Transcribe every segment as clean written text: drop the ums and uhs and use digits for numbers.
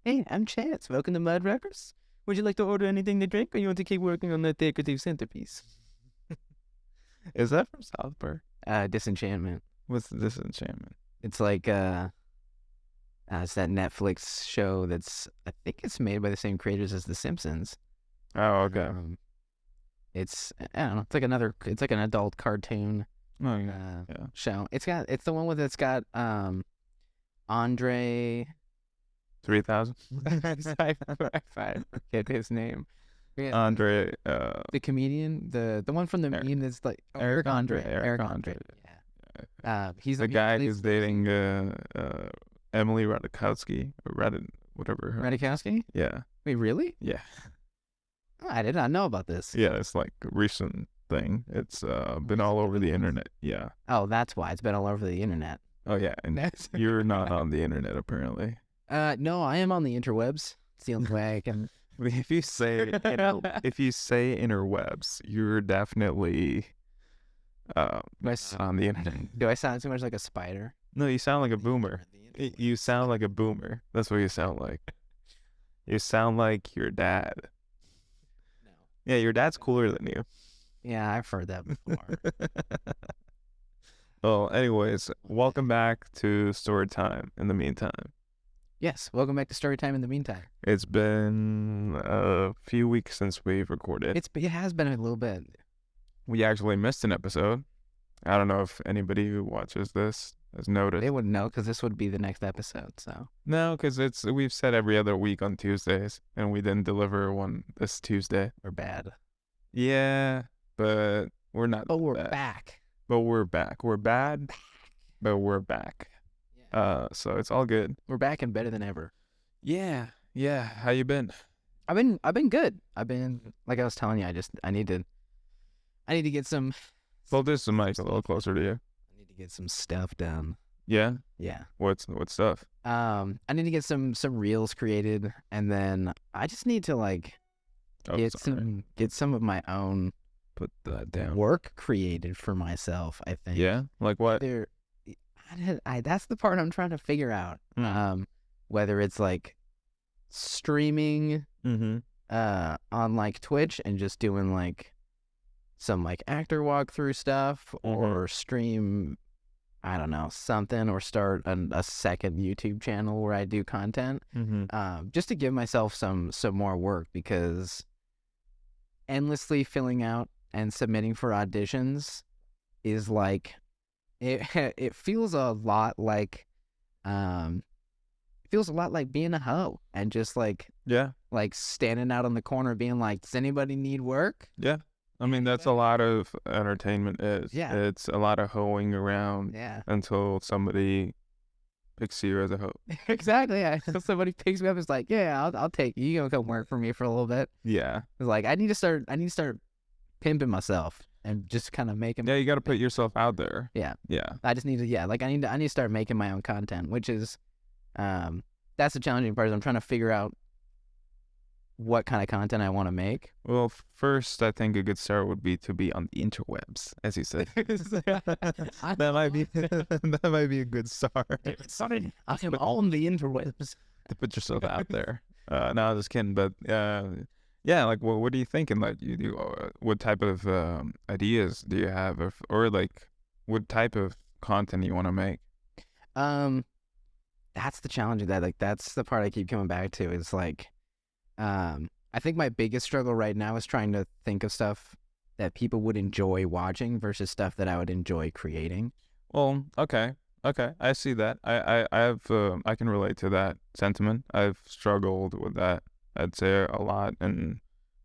Hey, I'm Chance. Welcome to Mud Records. Would you like to order anything to drink, or you want to keep working on that decorative centerpiece? Is that from South Park? Disenchantment. What's the Disenchantment? It's like it's that Netflix show I think it's made by the same creators as The Simpsons. Oh, okay. I don't know. It's like an adult cartoon Oh, yeah. show. It's the one with it's got Andre. 3000? I forget his name. Yeah. Andre. The comedian, the one from the meme that's like Eric Andre. Yeah. He's the guy who's dating Emily Ratajkowski or whatever. Ratajkowski? Yeah. Wait, really? Yeah. Oh, I did not know about this. Yeah, it's like a recent thing. It's been all over the internet. Yeah. Oh, that's why it's been all over the internet. Oh yeah, and you're not on the internet apparently. No, I am on the interwebs. It's the only way I can. If you say interwebs, you're definitely on the internet. Do I sound too much like a spider? No, you sound like a boomer. You sound like a boomer. That's what you sound like. You sound like your dad. No. Yeah, your dad's cooler than you. Yeah, I've heard that before. Well, anyways, welcome back to Storytime in the meantime. Yes, welcome back to Storytime in the meantime. It's been a few weeks since we've recorded. It has been a little bit. We actually missed an episode. I don't know if anybody who watches this has noticed. They wouldn't know because this would be the next episode. So no, because we've said every other week on Tuesdays, and we didn't deliver one this Tuesday. We're bad. Yeah, but we're not. But we're back. But we're back. We're bad, but we're back. Yeah. So it's all good. We're back and better than ever. Yeah. How you been? I've been good. I've been, like I was telling you, I need to get some. Well, this is the mic a little closer to you. I need to get some stuff done. Yeah. Yeah. What stuff? I need to get some reels created, and then I just need to get some of my own. Put that down. Work created for myself, I think. Yeah? Like what? That's the part I'm trying to figure out. Whether it's like streaming on like Twitch and just doing like some like actor walkthrough stuff, or stream, I don't know, something, or start a second YouTube channel where I do content, just to give myself some more work, because endlessly filling out and submitting for auditions is like it feels a lot like being a hoe and just like standing out on the corner being like, does anybody need work? Yeah, I mean that's a lot of entertainment is. Yeah, it's a lot of hoeing around. Yeah, until somebody picks you as a hoe. Exactly. Yeah. Until somebody picks me up, it's like, yeah, I'll take you. You gonna come work for me for a little bit? Yeah. It's like I need to start pimping myself and just kind of making. Yeah, you got to put yourself out there. Yeah. Yeah. I just need to. Yeah, like I need to start making my own content, which is, that's the challenging part. Is I'm trying to figure out what kind of content I want to make. Well, first, I think a good start would be to be on the interwebs, as you said. that might be a good start. Sorry, I am on the interwebs. To put yourself out there. No, I'm just kidding. But yeah, like, what are you thinking? Like, you do what type of ideas do you have, or like, what type of content you want to make? That's the challenge of that. Like, that's the part I keep coming back to. Is like, I think my biggest struggle right now is trying to think of stuff that people would enjoy watching versus stuff that I would enjoy creating. Well, okay, I see that. I can relate to that sentiment. I've struggled with that, I'd say, a lot in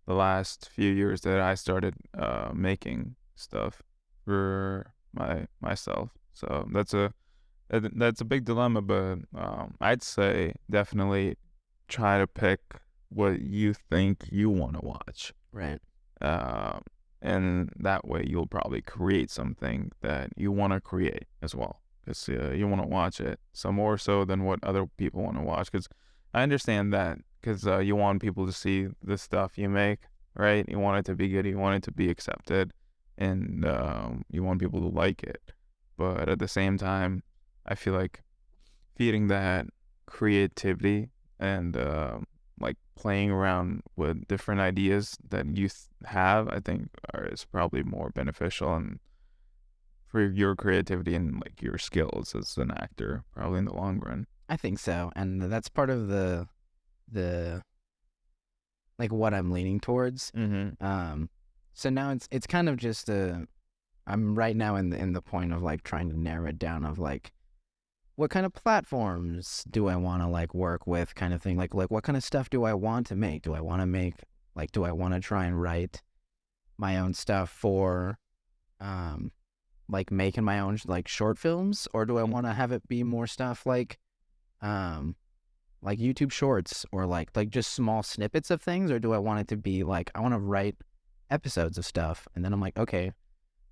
the last few years that I started making stuff for myself. So that's a big dilemma, but I'd say definitely try to pick what you think you want to watch. Right. And that way you'll probably create something that you want to create as well, because you want to watch it some more so than what other people want to watch. Because I understand that, because you want people to see the stuff you make, right? You want it to be good, you want it to be accepted, and you want people to like it. But at the same time, I feel like feeding that creativity and like playing around with different ideas that you have, I think is probably more beneficial and for your creativity and like your skills as an actor, probably in the long run. I think so, and that's part of the like what I'm leaning towards. So now it's kind of just I'm right now in the point of like trying to narrow it down of like what kind of platforms do I want to like work with, kind of thing. Like what kind of stuff do I want to make? Do I want to make like do I want to try and write my own stuff for like making my own like short films, or do I want to have it be more stuff like YouTube shorts or like just small snippets of things, or do I want it to be like I want to write episodes of stuff, and then I'm like, okay,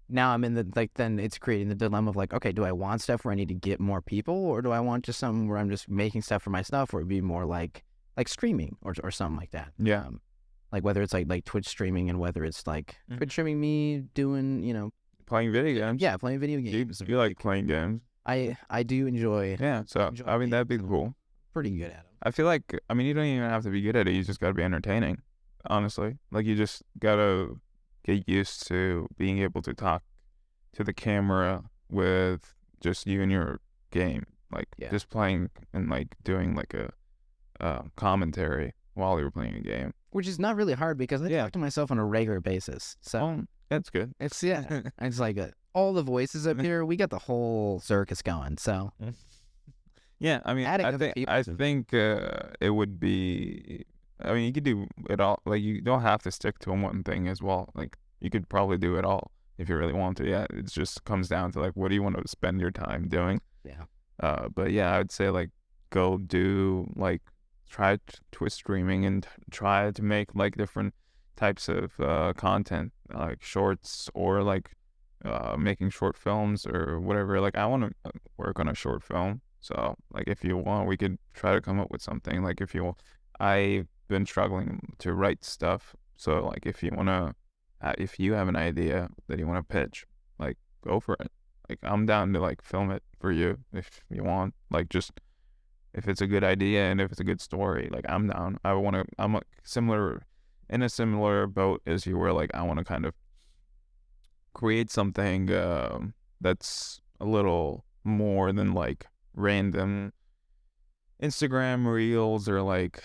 now I'm in the like then it's creating the dilemma of like, okay, do I want stuff where I need to get more people, or do I want just something where I'm just making stuff for myself, or it'd be more like streaming or something like that. Yeah. Like whether it's like Twitch streaming, and whether it's like Twitch streaming me doing playing video games. Yeah, playing video games. You like playing games. I do enjoy. Yeah, so I mean that'd be cool. Pretty good at them. I feel like you don't even have to be good at it. You just gotta be entertaining. Honestly, like you just gotta get used to being able to talk to the camera with just you and your game, like just playing and like doing like a commentary while you're playing a game, which is not really hard because I talk to myself on a regular basis. So that's good. It's it's like all the voices up here. We got the whole circus going. So yeah, I mean, I think it would be. I mean, you could do it all. Like you don't have to stick to one thing as well. Like you could probably do it all if you really want to. Yeah, it just comes down to like what do you want to spend your time doing. Yeah. But yeah, I'd say like go do like try Twitch streaming and try to make like different types of content, like shorts or like making short films or whatever. Like I want to work on a short film. So like if you want, we could try to come up with something. Like if you want, I've been struggling to write stuff. So like if you have an idea that you want to pitch, like go for it. Like I'm down to like film it for you if you want. Like just if it's a good idea and if it's a good story, like I'm down. I'm in a similar boat as you were. Like I want to kind of create something that's a little more than like random Instagram reels or like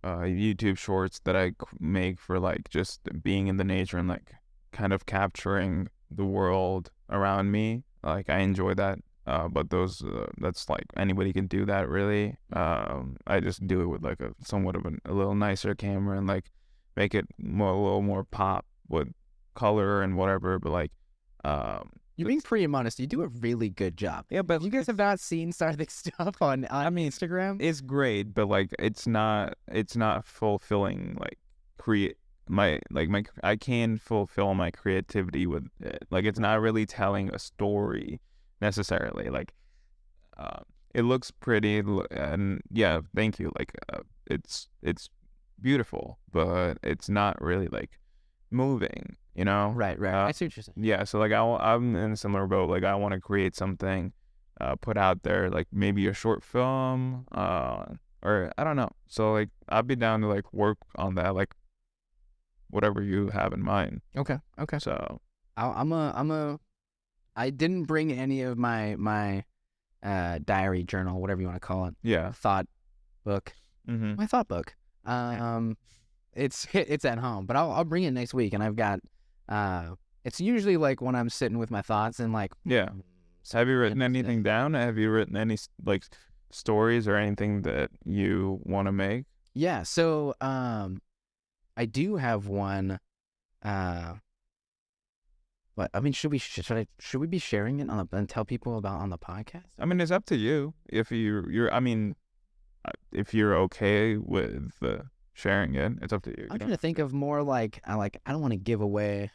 YouTube shorts that I make for like just being in the nature and like kind of capturing the world around me. Like I enjoy that, but those that's like anybody can do that really. I just do it with like somewhat of a little nicer camera and like make it a little more pop with color and whatever. But like you're being pretty honest. You do a really good job. Yeah, but you guys have not seen Sarthak stuff on Instagram. It's great, but like it's not fulfilling. Like I can fulfill my creativity with it. Like it's not really telling a story necessarily. Like it looks pretty and yeah, thank you. Like it's beautiful, but it's not really like moving. You know? Right. I see what you're saying. Yeah, so like I'm in a similar boat. Like I want to create something, put out there, like maybe a short film, or I don't know. So like I'd be down to like work on that, like whatever you have in mind. Okay. So I didn't bring any of my diary, journal, whatever you want to call it. Yeah. Thought book. Mm-hmm. My thought book. It's at home, but I'll bring it next week, and I've got. It's usually like when I'm sitting with my thoughts and like. Yeah. So have you written anything down? Have you written any like stories or anything that you want to make? Yeah. So I do have one. But I mean, should we be sharing it and tell people about on the podcast? I mean, it's up to you. If if you're okay with sharing it, it's up to you. I'm trying to think of more like I don't want to give away.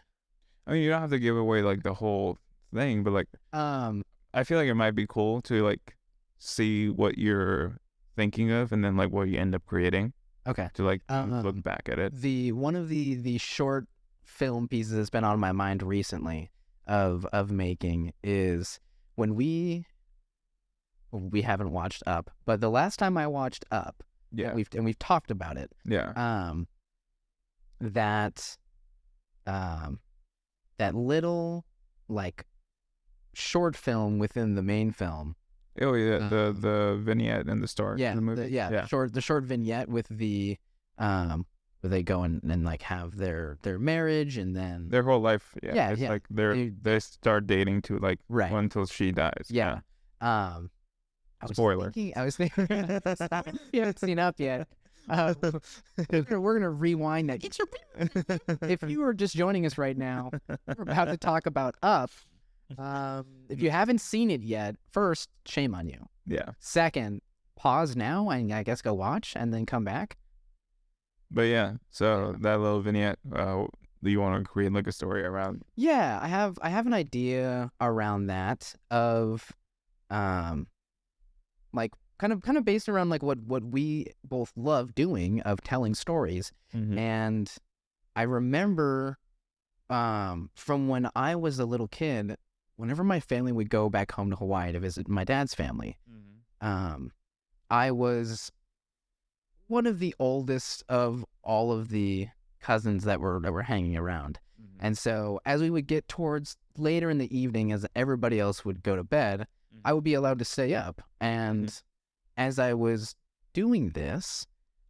I mean, you don't have to give away like the whole thing, but like I feel like it might be cool to like see what you're thinking of and then like what you end up creating. Okay. To like look back at it. One of the short film pieces that's been on my mind recently of making is when we haven't watched Up, but the last time I watched Up, Yeah. and we've talked about it. Yeah. That that little like short film within the main film. Oh yeah, the vignette in the start of the movie. The short vignette with the where they go and like have their marriage and then their whole life. Yeah, it's yeah. like they start dating to like until she dies. Yeah. Spoiler. I was thinking you haven't seen Up yet. We're gonna rewind that. If you are just joining us right now, we're about to talk about Up. If you haven't seen it yet, first, shame on you. Yeah. Second, pause now and I guess go watch and then come back. But yeah, so that little vignette, do you want to create like a story around? Yeah, I have an idea around that of, like kind of based around like what we both love doing of telling stories. Mm-hmm. And I remember, from when I was a little kid, whenever my family would go back home to Hawaii to visit my dad's family, I was one of the oldest of all of the cousins that were hanging around. And so as we would get towards later in the evening, as everybody else would go to bed, I would be allowed to stay up. And as I was doing this,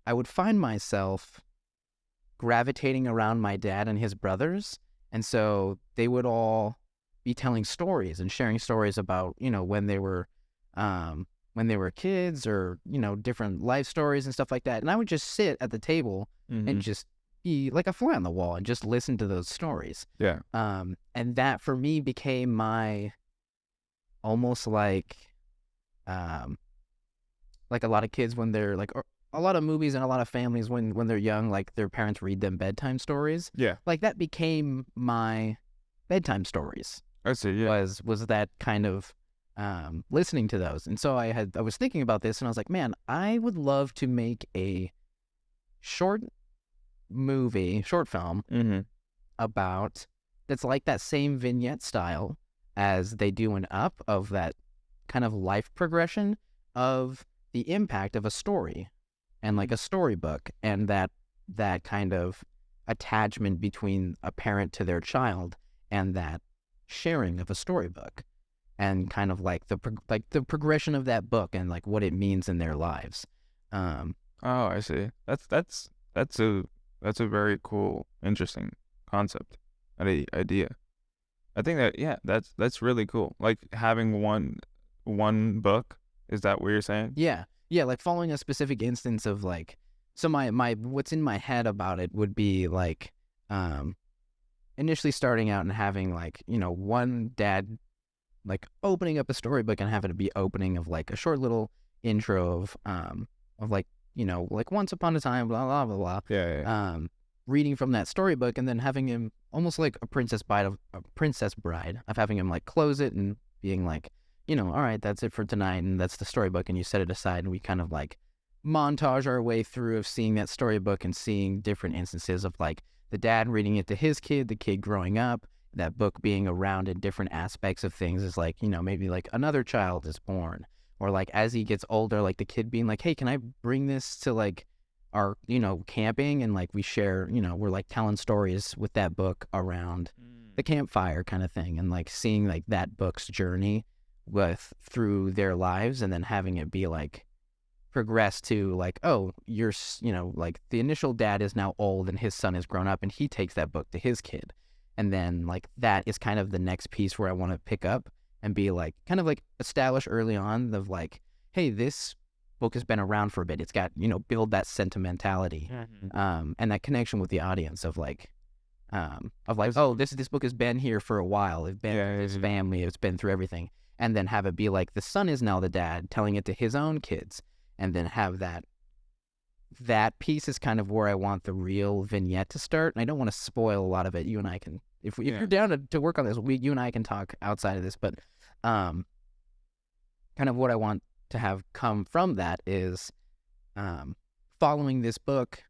I would find myself gravitating around my dad and his brothers. And so they would all be telling stories and sharing stories about, when they were kids or, different life stories and stuff like that. And I would just sit at the table and just be like a fly on the wall and just listen to those stories. Yeah. And that for me became my almost like a lot of kids when they're like, or a lot of movies and a lot of families when they're young, like their parents read them bedtime stories. Yeah. Like that became my bedtime stories. I see. Yeah. Was that kind of listening to those. And so I was thinking about this and I was like, man, I would love to make a short film about that's like that same vignette style as they do in Up, of that kind of life progression of the impact of a story and like a storybook, and that kind of attachment between a parent to their child and that sharing of a storybook, and kind of like the progression of that book and like what it means in their lives. Oh, I see. That's a very cool, interesting concept, idea. I think that that's really cool. Like having one book. Is that what you're saying? Yeah, like following a specific instance of like. So my what's in my head about it would be like, initially starting out and having like one dad like opening up a storybook and having it be opening of like a short little intro of like like once upon a time blah blah blah blah. Yeah. Reading from that storybook and then having him almost like a princess bride of having him like close it and being like, all right, that's it for tonight and that's the storybook, and you set it aside and we kind of like montage our way through of seeing that storybook and seeing different instances of like the dad reading it to his kid, the kid growing up, that book being around in different aspects of things is like, maybe like another child is born, or like as he gets older, like the kid being like, hey, can I bring this to like our, camping, and like we share, we're like telling stories with that book around the campfire kind of thing, and like seeing like that book's journey through their lives, and then having it be like progress to like, oh, you're, like the initial dad is now old and his son is grown up and he takes that book to his kid. And then like that is kind of the next piece where I want to pick up and be like, kind of like establish early on of like, hey, this book has been around for a bit. It's got, build that sentimentality, and that connection with the audience of like, oh, this book has been here for a while. It's been through his family. It's been through everything. And then have it be like the son is now the dad telling it to his own kids. And then have that piece is kind of where I want the real vignette to start. And I don't want to spoil a lot of it. You and I can, if you're down to work on this, you and I can talk outside of this. But kind of what I want to have come from that is following this book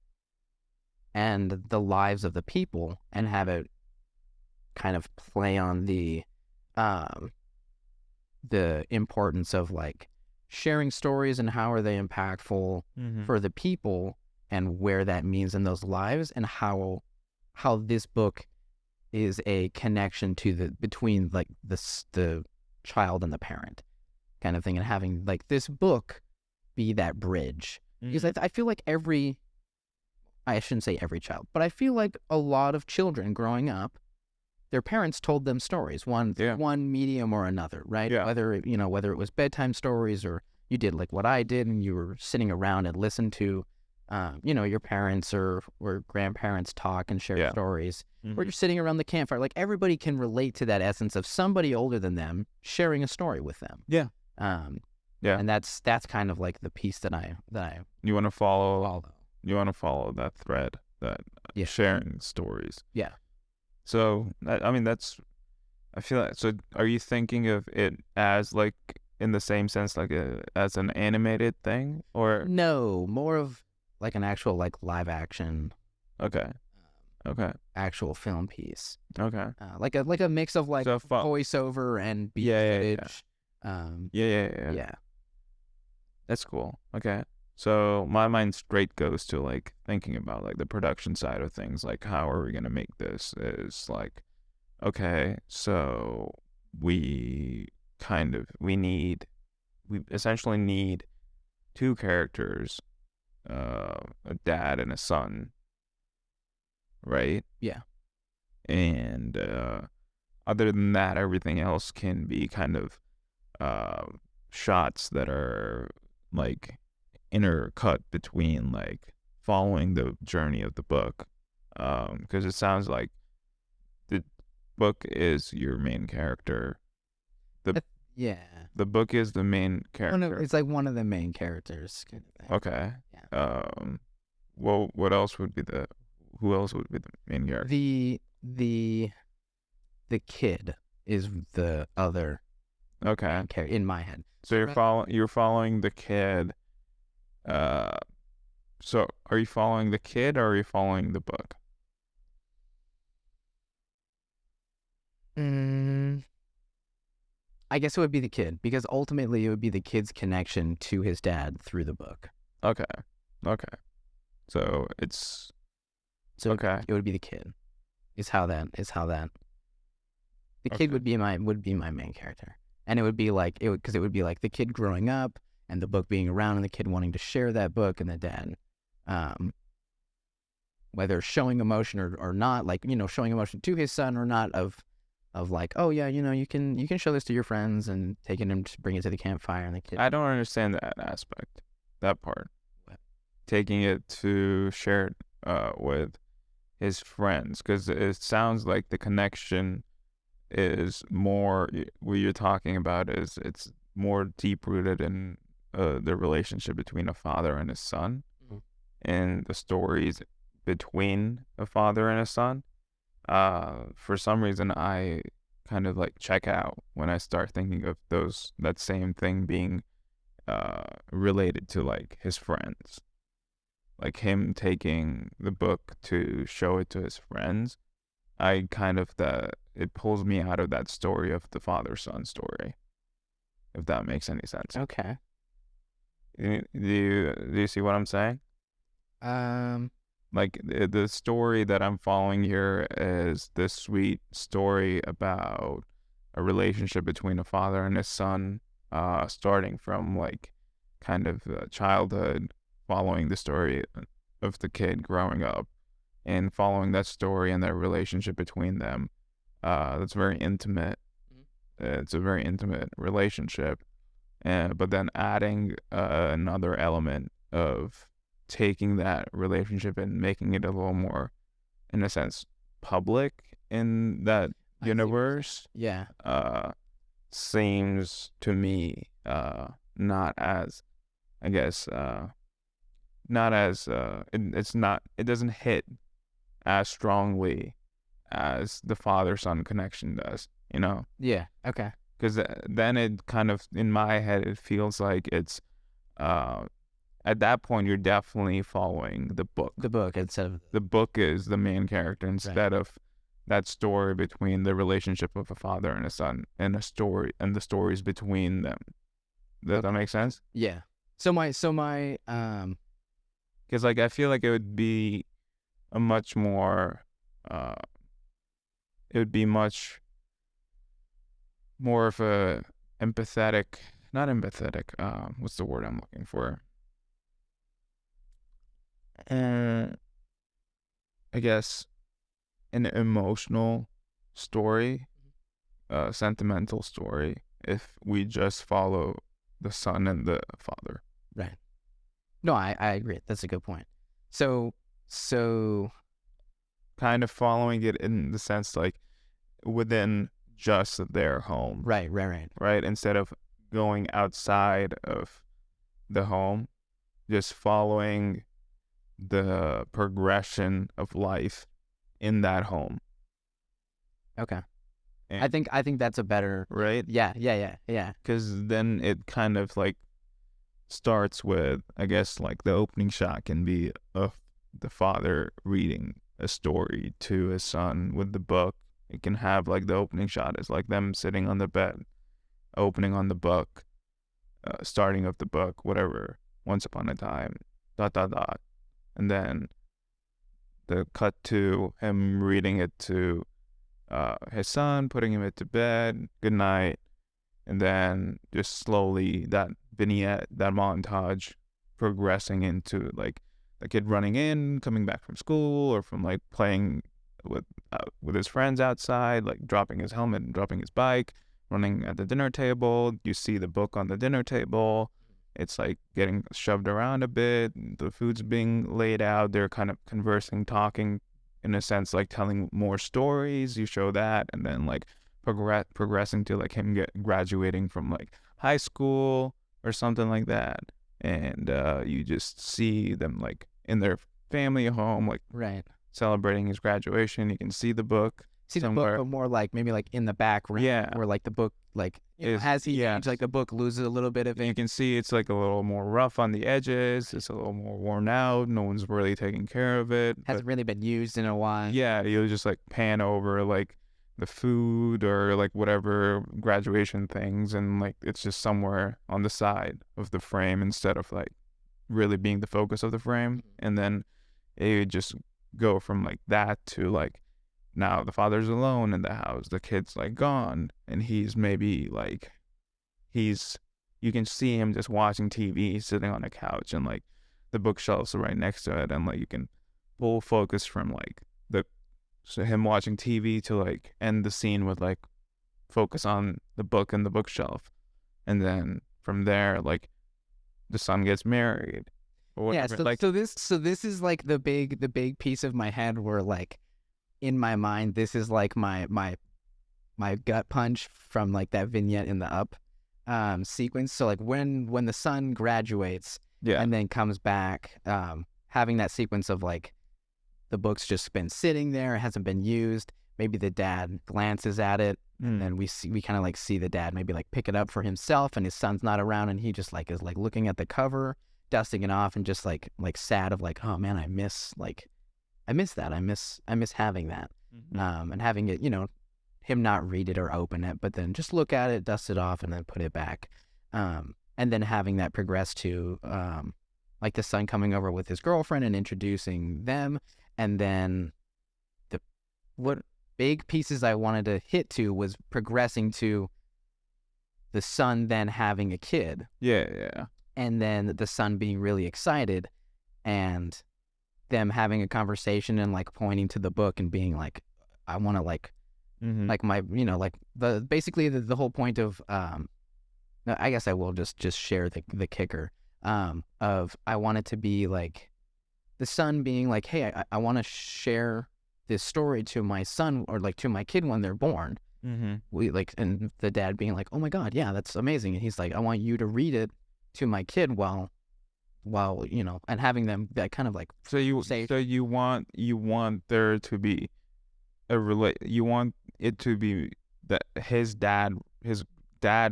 and the lives of the people, and have it kind of play on the importance of like sharing stories and how are they impactful for the people and where that means in those lives, and how this book is a connection to between like the child and the parent kind of thing, and having like this book be that bridge. Because I feel like I shouldn't say every child, but I feel like a lot of children growing up, their parents told them stories, one medium or another, right? Yeah. Whether it was bedtime stories, or you did like what I did and you were sitting around and listened to, your parents or grandparents talk and share stories, or you're sitting around the campfire. Like everybody can relate to that essence of somebody older than them sharing a story with them. Yeah. And that's kind of like the piece that I You want to follow. You want to follow that thread, that sharing stories. Yeah. So, I mean, I feel like, so are you thinking of it as like in the same sense, like as an animated thing, or? No, more of like an actual like live action. Okay. Actual film piece. Okay. Like a mix of like voiceover and beat footage. Yeah. That's cool. Okay. So my mind straight goes to like thinking about like the production side of things, like how are we gonna make this? Is like, okay, so we essentially need two characters, a dad and a son, right? Yeah. And other than that, everything else can be kind of shots that are like intercut between like following the journey of the book, because it sounds like the book is your main character. The book is the main character. It's like one of the main characters kind of thing. Okay. Yeah. Well, who else would be the main character? The kid is the other character in my head. So you're following the kid. So are you following the kid or are you following the book? I guess it would be the kid, because ultimately it would be the kid's connection to his dad through the book. Okay. So it would be the kid. Is how that. The kid would be my main character, and it would be like because it would be like the kid growing up and the book being around and the kid wanting to share that book, and the dad, whether showing emotion or not, like showing emotion to his son or not, of like, oh yeah, you can show this to your friends, and taking him to bring it to the campfire, and the kid. I don't understand that aspect, that part. What? Taking it to share it with his friends, because it sounds like the connection is more, what you're talking about is it's more deep rooted in the relationship between a father and his son, and the stories between a father and a son. For some reason, I kind of like check out when I start thinking of that same thing being related to like his friends, like him taking the book to show it to his friends. I kind of it pulls me out of that story of the father-son story, if that makes any sense. Okay. Do you see what I'm saying? Like the story that I'm following here is this sweet story about a relationship between a father and his son, starting from like kind of childhood, following the story of the kid growing up, and following that story and that relationship between them. That's very intimate. It's a very intimate relationship, but then adding another element of taking that relationship and making it a little more, in a sense, public in that universe. Yeah. Seems to me not as, I guess, not as it doesn't hit as strongly as the father-son connection does, Yeah. Okay. Because then it kind of, in my head, it feels like it's at that point you're definitely following the book. The book instead of the book is the main character instead of that story between the relationship of a father and a son, and the stories between them. Does that make sense? Yeah. So my Because like I feel like it would be a much more, it would be much more of a empathetic, not empathetic. What's the word I'm looking for? I guess an emotional story, sentimental story, if we just follow the son and the father. right. No, I agree. That's a good point. So Kind of following it in the sense like within just their home, right. right? Instead of going outside of the home, just following the progression of life in that home. Okay. And, I think that's a better. right? Yeah. Because then it kind of like starts with, I guess, like the opening shot can be of the father reading a story to his son with the book. It can have like the opening shot is like them sitting on the bed, opening on the book, starting of the book, whatever, once upon a time, ... And then the cut to him reading it to his son, putting him to bed, good night, and then just slowly that vignette, that montage progressing into like the kid running in, coming back from school or from like playing with his friends outside, like dropping his helmet and dropping his bike, running at the dinner table. You see the book on the dinner table. It's like getting shoved around a bit. The food's being laid out. They're kind of conversing, talking, in a sense, like telling more stories. You show that, and then like progressing to like him graduating from like high school or something like that. And you just see them like in their family home, like Right. celebrating his graduation. You can see the book. See the somewhere. book, but more like maybe like in the background. Yeah. Where like the book, like as he aged, like the book loses a little bit of it. You can see it's like a little more rough on the edges. It's a little more worn out. No one's really taking care of it. Hasn't really been used in a while. Yeah, you'll just like pan over like the food or like whatever graduation things, and like it's just somewhere on the side of the frame instead of like really being the focus of the frame. And then it would just go from like that to like now the father's alone in the house, the kid's like gone, and he's maybe like you can see him just watching TV, sitting on a couch, and like the bookshelves are right next to it, and like you can pull focus from like him watching TV to like end the scene with like focus on the book and the bookshelf, and then from there like the son gets married or whatever. Yeah, so this is like the big piece of my head where like in my mind this is like my gut punch from like that vignette in the Up sequence. So like when the son graduates and then comes back, having that sequence of like the book's just been sitting there, it hasn't been used. Maybe the dad glances at it, and then we kind of like see the dad maybe like pick it up for himself, and his son's not around, and he just like is like looking at the cover, dusting it off, and just like sad of like, oh man, I miss that. I miss having that, and having it, him not read it or open it, but then just look at it, dust it off, and then put it back, and then having that progress to like the son coming over with his girlfriend and introducing them, and then what big pieces I wanted to hit to was progressing to the son then having a kid. Yeah. And then the son being really excited, and them having a conversation and like pointing to the book and being like, I want to like my, like basically the whole point of, I guess I will just share the kicker, of I want it to be like the son being like, hey, I want to share this story to my son or like to my kid when they're born. We like, and the dad being like, oh my God, yeah, that's amazing. And he's like, I want you to read it to my kid while and having them that kind of like you want there to be you want it to be that his dad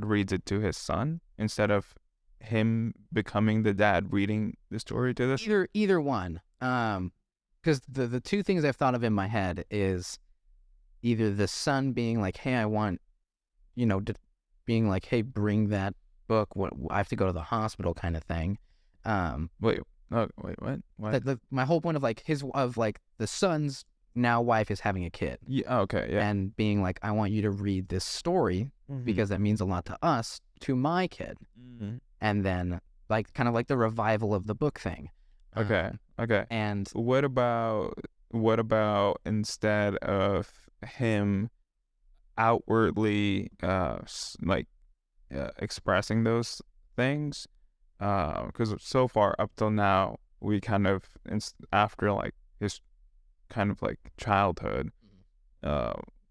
reads it to his son instead of him becoming the dad reading the story to this. Either one, because the two things I've thought of in my head is either the son being like, hey, I want, being like, hey, bring that book, I have to go to the hospital kind of thing. Wait. Oh, wait. What? My whole point of like the son's now wife is having a kid. Yeah. Okay. Yeah. And being like, I want you to read this story because that means a lot to us, to my kid. And then like kind of like the revival of the book thing. Okay. Okay. And what about instead of him outwardly expressing those things, because so far up till now we kind of after like his kind of like childhood,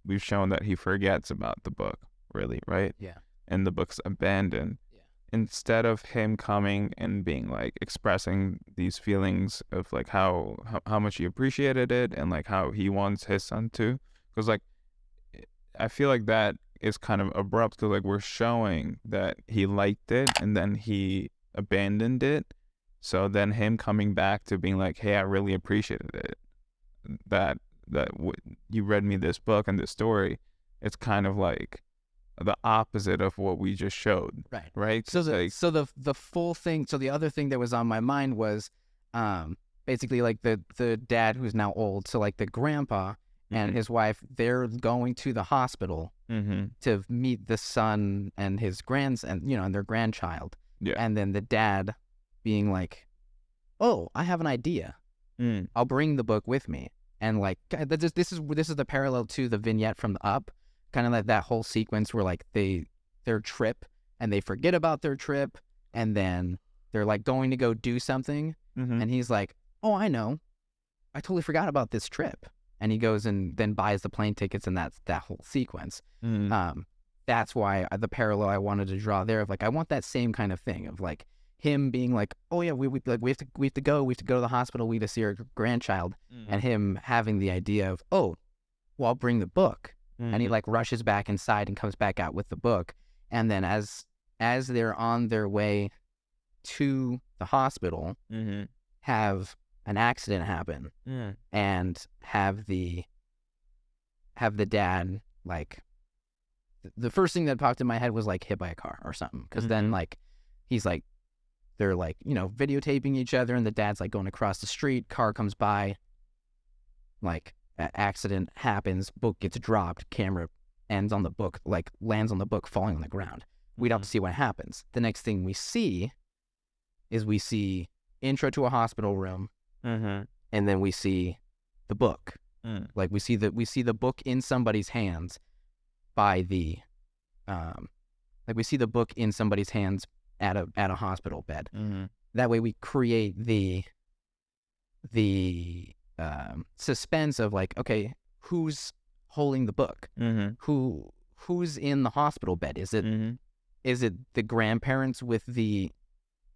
we've shown that he forgets about the book, really, right? Yeah. And the book's abandoned. Yeah. Instead of him coming and being like expressing these feelings of like how much he appreciated it and like how he wants his son to, because like I feel like that is kind of abrupt, because like we're showing that he liked it and then he abandoned it. So then him coming back to being like, hey, I really appreciated it, that you read me this book and this story, it's kind of like the opposite of what we just showed. Right. So the full thing. So the other thing that was on my mind was, basically like the dad who's now old. So like the grandpa and his wife, they're going to the hospital to meet the son and his and their grandchild. Yeah. And then the dad being like, oh, I have an idea. I'll bring the book with me. And like, this is the parallel to the vignette from the Up, kind of like that whole sequence where like their trip and they forget about their trip and then they're like going to go do something. And he's like, oh, I know, I totally forgot about this trip. And he goes and then buys the plane tickets, and that's that whole sequence. That's why the parallel I wanted to draw there of like, I want that same kind of thing of like him being like, oh yeah, we have to go to the hospital, we have to see our grandchild, and him having the idea of, oh, well, I'll bring the book. And he like rushes back inside and comes back out with the book. And then as they're on their way to the hospital, have an accident happen, and have the dad, like, the first thing that popped in my head was like hit by a car or something, because then like he's like, they're like, videotaping each other, and the dad's like going across the street, car comes by, like accident happens, book gets dropped, camera ends on the book, like lands on the book falling on the ground. We don't see what happens. The next thing we see is intro to a hospital room, and then we see the book. Like we see the book in somebody's hands by the like we see the book in somebody's hands at a hospital bed. That way we create the suspense of like, okay, who's holding the book? Who's in the hospital bed? Is it the grandparents with the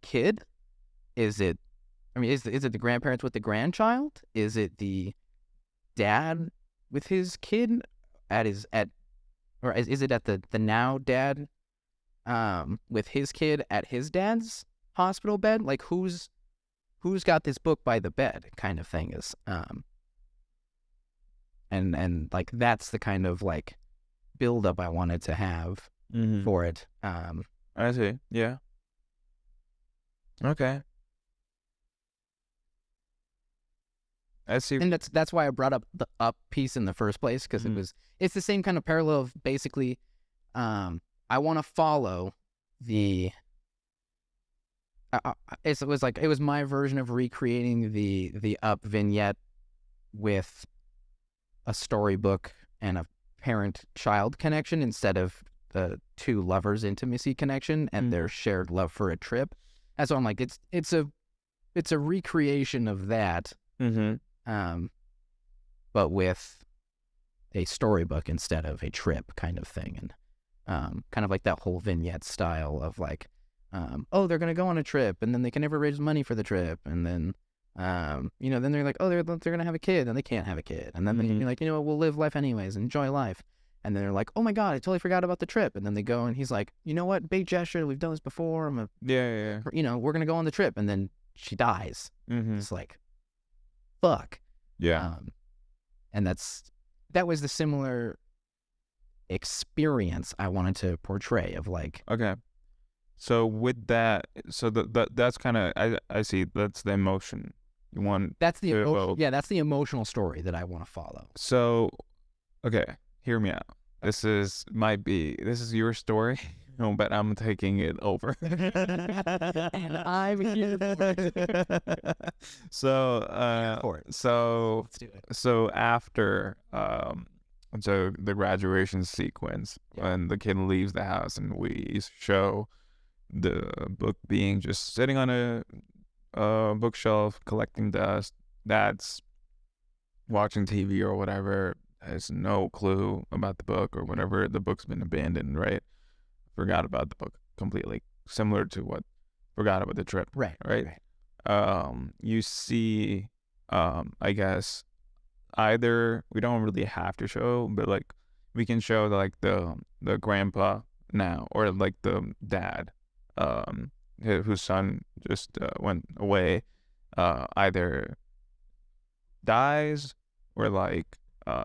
kid? Is it the grandparents with the grandchild? Is it the dad with his kid is it at the now dad with his kid at his dad's hospital bed? Like who's got this book by the bed kind of thing is and like that's the kind of like build up I wanted to have for it. I see. Yeah. Okay. I see. And that's why I brought up the Up piece in the first place, because it's the same kind of parallel of basically I want to follow the it was my version of recreating the Up vignette with a storybook and a parent-child connection instead of the two lovers' intimacy connection and their shared love for a trip. And so I'm like, it's a recreation of that, but with a storybook instead of a trip kind of thing, and kind of like that whole vignette style of like, oh, they're gonna go on a trip and then they can never raise money for the trip, and then then they're like, oh, they're gonna have a kid and they can't have a kid, and then you're like, we'll live life anyways, enjoy life, and then they're like, oh my god, I totally forgot about the trip, and then they go and he's like, you know what, big gesture, we've done this before, we're gonna go on the trip, and then she dies. It's like, fuck. Yeah. And that was the similar experience I wanted to portray of like, okay, So with that, so that's kind of I see that's the emotion you want That's the to emotion. evoke. Yeah, that's the emotional story that I want to follow. So okay, hear me out. This is your story, but I'm taking it over. And I'm here for it. So For it. so Let's do it. so after so the graduation sequence, Yeah. when the kid leaves the house and we show the book being just sitting on a bookshelf collecting dust. Dad's watching TV or whatever, has no clue about the book or whatever. The book's been abandoned, right? Forgot about the book completely. Similar to what forgot about the trip, Right. right? You see, I guess either we don't really have to show, but like we can show like the grandpa now or like the dad, whose son just went away, either dies or like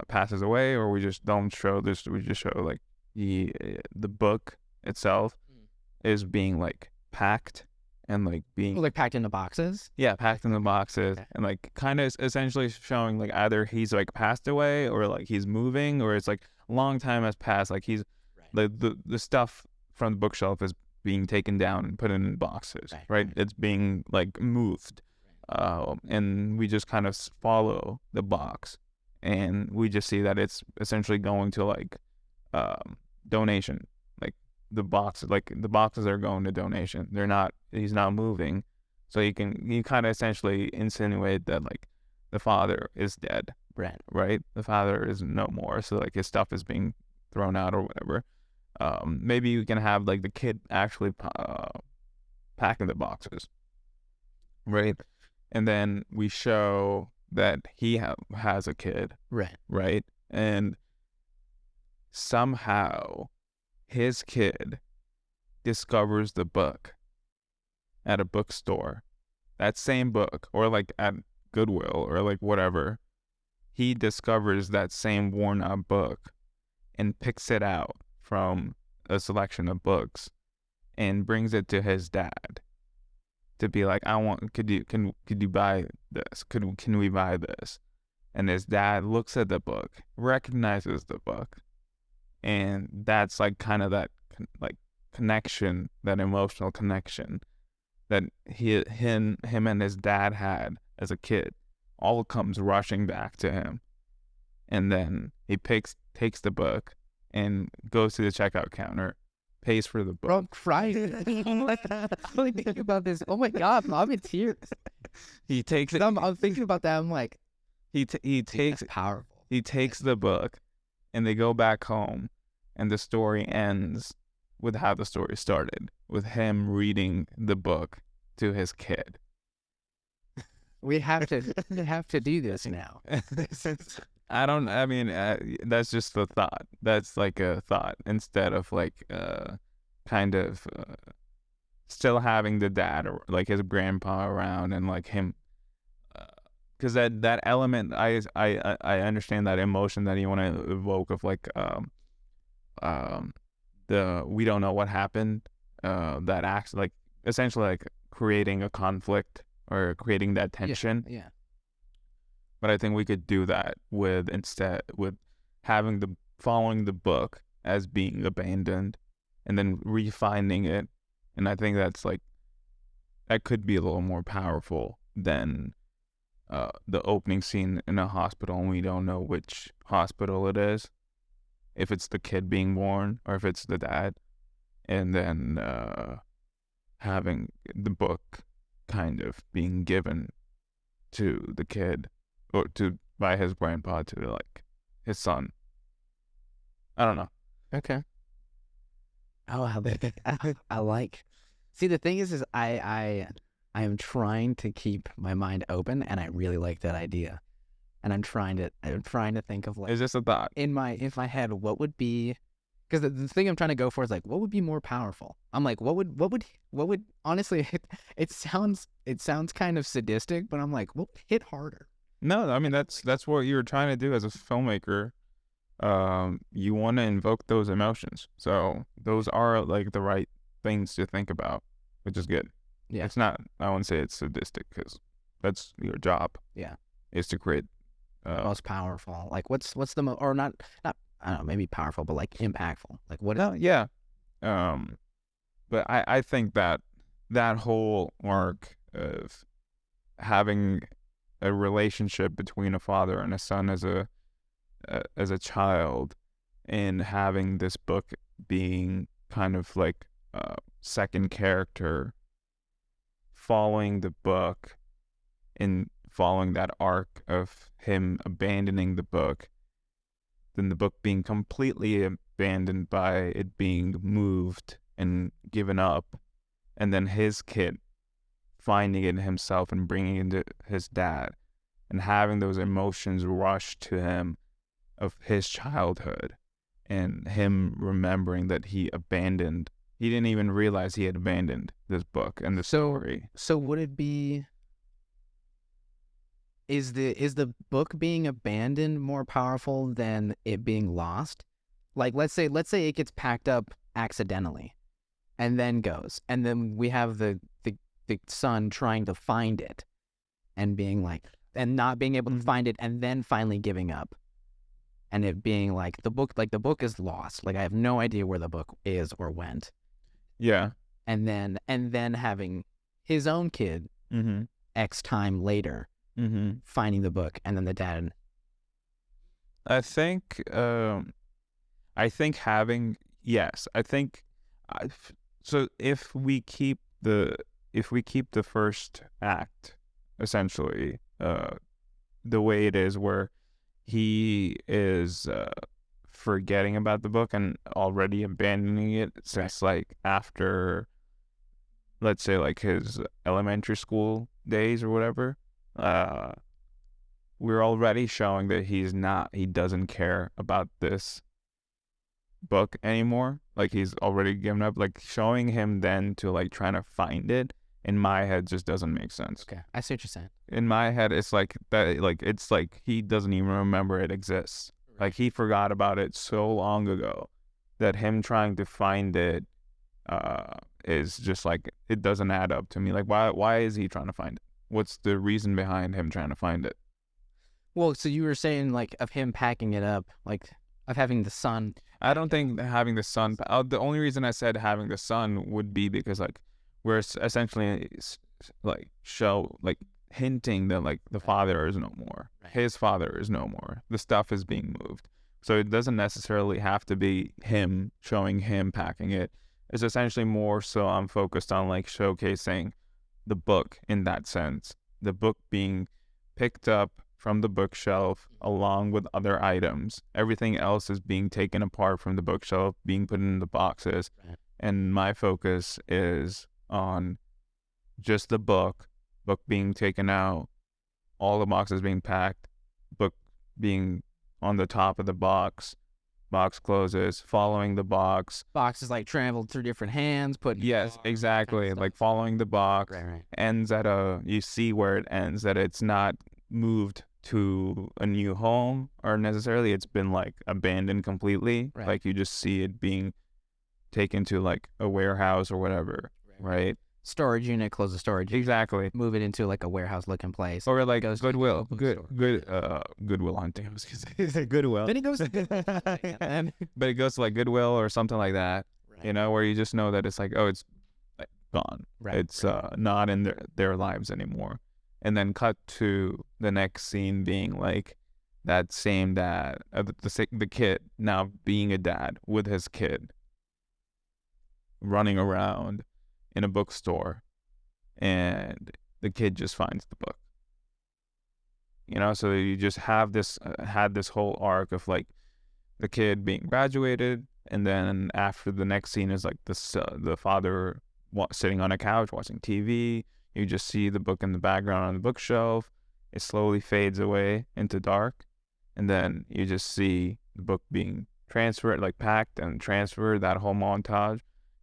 passes away, or we just don't show this. We just show like the book itself is being like packed and like being Like packed into boxes. packed in the boxes, Okay. and like kind of essentially showing like either he's like passed away or like he's moving, or it's like a long time has passed, like he's the stuff from the bookshelf is being taken down and put in boxes, right? It's being like moved, and we just kind of follow the box, and we just see that it's essentially going to like donation. Like the boxes are going to donation. He's not moving, so you kind of essentially insinuate that like the father is dead, right? The father is no more, so like his stuff is being thrown out or whatever. Maybe you can have like the kid actually packing the boxes, right? And then we show that he has a kid, right? And somehow his kid discovers the book at a bookstore, that same book, or like at Goodwill or like whatever. He discovers that same worn out book and picks it out from a selection of books and brings it to his dad to be like, could you buy this? Can we buy this? And his dad looks at the book, recognizes the book, and that's like kind of that like connection, that emotional connection that him and his dad had as a kid, all comes rushing back to him. And then he takes the book and goes to the checkout counter, pays for the book. Bro, I'm crying. I'm like thinking about this. Oh my God, I'm in tears. He takes it. I'm thinking about that. I'm like, he takes that's powerful. He takes the book, and they go back home, and the story ends with how the story started, with him reading the book to his kid. We have to do this now. That's just a thought. That's like a thought instead of like kind of still having the dad or like his grandpa around and like him, because that element, I understand that emotion that you want to evoke of like the we don't know what happened, that acts like essentially like creating a conflict or creating that tension. Yeah. But I think we could do that with having following the book as being abandoned and then refining it. And I think that could be a little more powerful than the opening scene in a hospital, and we don't know which hospital it is, if it's the kid being born or if it's the dad, and then having the book kind of being given to the kid or by his grandpa to like his son. I don't know. Okay. Oh, I like. See, the thing is I am trying to keep my mind open, and I really like that idea. And I'm trying to think of like, Is this a thought? in my head, what would be, because the thing I'm trying to go for is like, what would be more powerful? I'm like, what would honestly, it sounds kind of sadistic, but I'm like, what would hit harder? No, I mean that's what you're trying to do as a filmmaker. You want to invoke those emotions, so those are like the right things to think about, which is good. Yeah. It's not, I won't say it's sadistic because that's your job. Yeah. Is to create Most powerful. Like what's the or not I don't know, maybe powerful, but like impactful. Like what? no, yeah. But I think that whole arc of having a relationship between a father and a son as a child, and having this book being kind of like a second character, following the book and following that arc of him abandoning the book, then the book being completely abandoned by it being moved and given up, and then his kid finding it himself and bringing it to his dad and having those emotions rush to him of his childhood, and him remembering that he didn't even realize he had abandoned this book and the story. So would it be, is the book being abandoned more powerful than it being lost? Like let's say it gets packed up accidentally and then goes, and then we have the son trying to find it and being like, and not being able to find it, and then finally giving up, and it being like the book is lost, like I have no idea where the book is or went. Yeah. And then having his own kid X time later finding the book, and then the dad. I think having, yes, I think so if we keep the first act essentially the way it is, where he is forgetting about the book and already abandoning it since like after, let's say, like his elementary school days or whatever, we're already showing that he doesn't care about this book anymore. Like he's already given up. Like showing him then to like trying to find it, in my head, just doesn't make sense. Okay, I see what you're saying. In my head, it's like that. Like it's like he doesn't even remember it exists. Right. Like he forgot about it so long ago that him trying to find it is just like, it doesn't add up to me. Like why is he trying to find it? What's the reason behind him trying to find it? Well, so you were saying like of him packing it up, like of having the son. I don't think having the son. The only reason I said having the son would be because like we're essentially like hinting that like the father is no more. Right. His father is no more. The stuff is being moved. So it doesn't necessarily have to be him showing him packing it. It's essentially more so I'm focused on like showcasing the book in that sense. The book being picked up from the bookshelf along with other items. Everything else is being taken apart from the bookshelf, being put in the boxes. Right. And my focus is on just the book being taken out, all the boxes being packed, book being on the top of the box closes, following the box. Box is like traveled through different hands, yes, exactly. Kind of like following the box, right. Ends at you see where it ends, that it's not moved to a new home or necessarily it's been like abandoned completely. Right. Like you just see it being taken to like a warehouse or whatever, right? Storage unit, close the storage unit. Exactly. Move it into like a warehouse looking place. Or like Goodwill. Goodwill hunting. I was gonna say Goodwill. Then it goes but it goes to like Goodwill or something like that. Right. You know, where you just know that it's like, oh, it's like gone. Right. It's not in their lives anymore. And then cut to the next scene being like that same dad, the kid now being a dad with his kid, running around in a bookstore, and the kid just finds the book. You know, so you just have this had this whole arc of like the kid being graduated, and then after the next scene is like the father sitting on a couch watching TV. You just see the book in the background on the bookshelf. It slowly fades away into dark, and then you just see the book being transferred, like packed and transferred, that whole montage.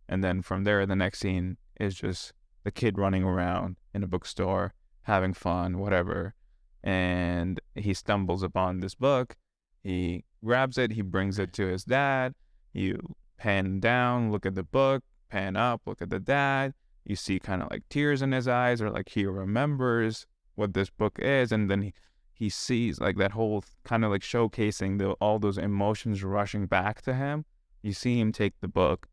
And then from there, the next scene is just the kid running around in a bookstore, having fun, whatever. And he stumbles upon this book. He grabs it. He brings it to his dad. You pan down, look at the book. pan up, look at the dad. You see kind of like tears in his eyes, or like he remembers what this book is, and then he sees like that whole kind of like showcasing all those emotions rushing back to him. You see him take the book,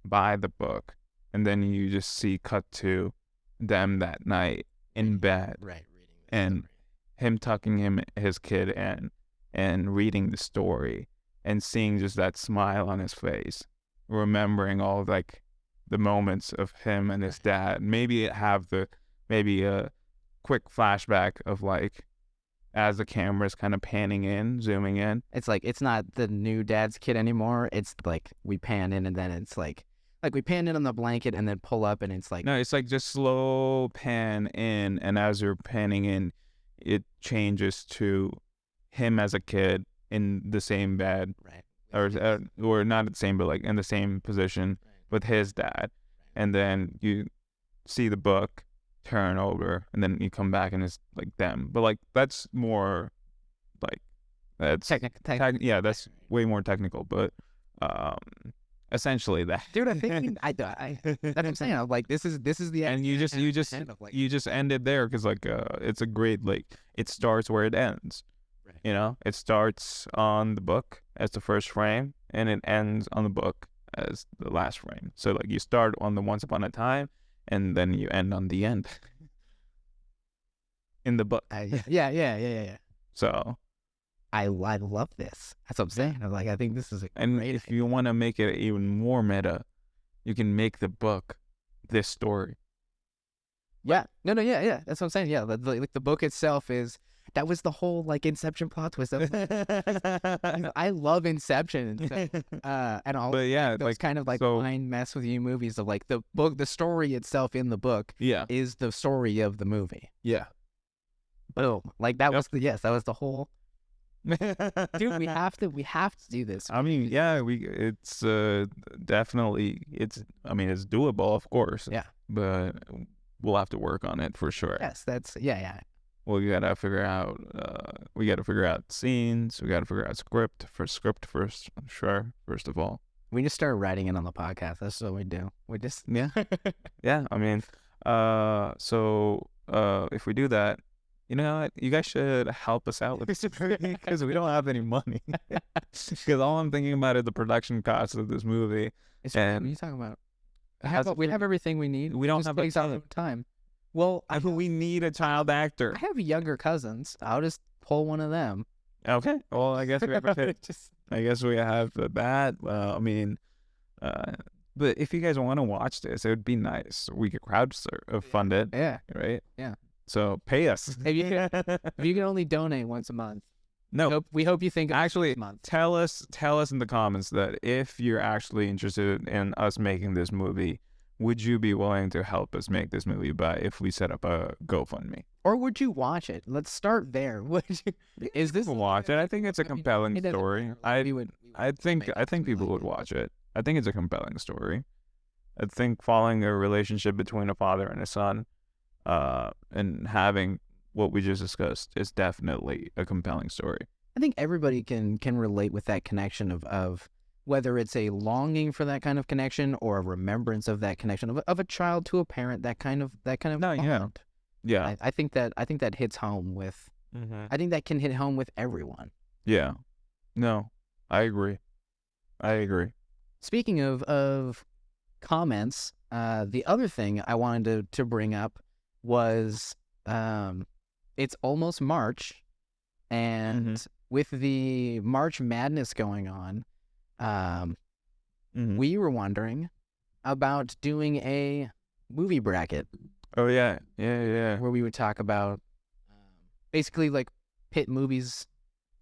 buy the book, and then you just see cut to them that night in bed, Right, reading and story. him tucking his kid in and reading the story and seeing just that smile on his face, remembering all like the moments of him and his dad. Maybe a quick flashback of like as the camera's kind of panning in, zooming in. It's like it's not the new dad's kid anymore. It's like we pan in and then it's like we pan in on the blanket and then pull up and it's like No, it's like just slow pan in, and as you're panning in, it changes to him as a kid in the same bed, right. or not the same, but like in the same position with his dad, and then you see the book turn over, and then you come back and it's like them. But like that's more like that's yeah, that's way more technical, but essentially that. Dude, I think that's what I'm saying. I'm like, this is the And you just end it there because like it's a great, like, it starts where it ends. Right. You know, it starts on the book as the first frame, and it ends on the book as the last frame. So like you start on the once upon a time, and then you end on the end in the book. Yeah. So I love this. That's what I'm saying. I'm like, I think this is a and great if you want to make it even more meta, you can make the book this story. Yeah. No, yeah. That's what I'm saying. Yeah, like the book itself that was the whole like Inception plot twist. I love Inception, and all. But yeah, those like kind of like so, mind mess with you movies of like the book, the story itself in the book is the story of the movie. Yeah. Boom. Like that was that was the whole. Dude, we have to do this. I mean, yeah, it's definitely, it's doable, of course. Yeah. But we'll have to work on it for sure. Yes, that's yeah. Well, we gotta figure out scenes. We gotta figure out script first, sure, first of all. We just start writing it on the podcast. That's what we do. We just Yeah. I mean, so if we do that, you know what? You guys should help us out with this movie because we don't have any money. Because all I'm thinking about is the production costs of this movie. What are you talking about? We have everything we need. We don't just have takes our time. Well, we need a child actor. I have younger cousins. I'll just pull one of them. Okay. Well, I guess we have that. Well, I mean, but if you guys want to watch this, it would be nice. We could fund it. Yeah. Right. Yeah. So pay us. If you can only donate once a month. No. We hope you think actually month. Tell us in the comments that if you're actually interested in us making this movie, would you be willing to help us make this movie if we set up a GoFundMe? Or would you watch it? Let's start there. Is this watch it? I think it's a compelling story. I think people would watch it. I think it's a compelling story. I think following a relationship between a father and a son, and having what we just discussed is definitely a compelling story. I think everybody can relate with that connection of whether it's a longing for that kind of connection or a remembrance of that connection of a child to a parent, that kind of bond. Yeah. I think that hits home with. Mm-hmm. I think that can hit home with everyone. Yeah. No, I agree. Speaking of comments, the other thing I wanted to bring up was it's almost March, and with the March Madness going on, we were wondering about doing a movie bracket. Oh yeah. Where we would talk about basically like pit movies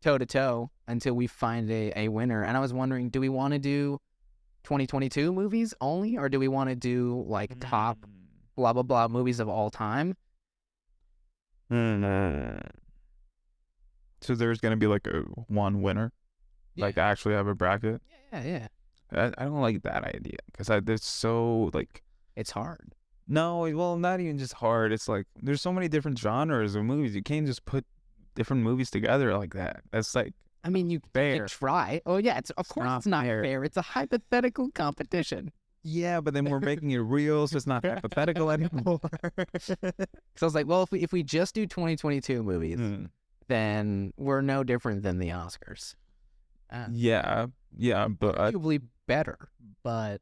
toe to toe until we find a winner. And I was wondering, do we want to do 2022 movies only, or do we want to do like top blah blah blah movies of all time? So there's gonna be like one winner, like actually have a bracket. Yeah. I don't like that idea because it's so like it's hard. No, well, not even just hard. It's like there's so many different genres of movies. You can't just put different movies together like that. That's like, I mean, you can try. Oh yeah, it's not fair. It's a hypothetical competition. Yeah, but then we're making it real, so it's not hypothetical anymore. So I was like, well, if we just do 2022 movies, then we're no different than the Oscars. Yeah, but arguably better, but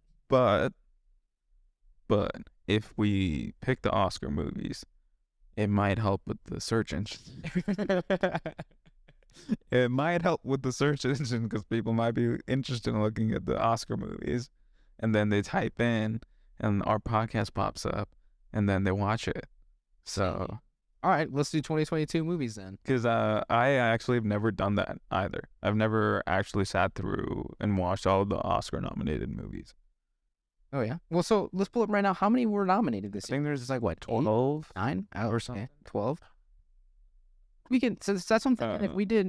if we pick the Oscar movies, it might help with the search engine. It might help with the search engine because people might be interested in looking at the Oscar movies, and then they type in, and our podcast pops up, and then they watch it. So, all right, let's do 2022 movies then. Because I actually have never done that either. I've never actually sat through and watched all of the Oscar-nominated movies. Oh, yeah? Well, so let's pull up right now. How many were nominated this year? I think there's like, what, 12? 9? Or something? 12? We can, so that's something,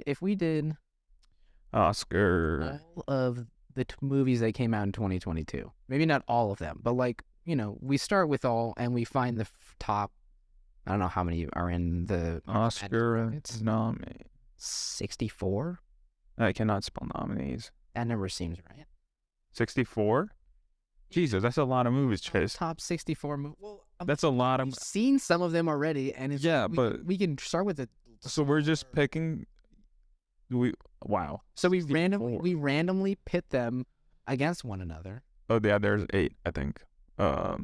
if we did Oscar. all of the movies that came out in 2022, maybe not all of them, but like, we start with all and we find the top, I don't know how many are in the Oscar nominee. 64? I cannot spell nominees. That number seems right. 64? Jesus, that's a lot of movies, Chase. Top 64 movies. Well, that's a lot of. We've seen some of them already, and but we can start with it. So we're just picking. Wow. So we randomly pit them against one another. Oh yeah, there's 8, I think. Yeah,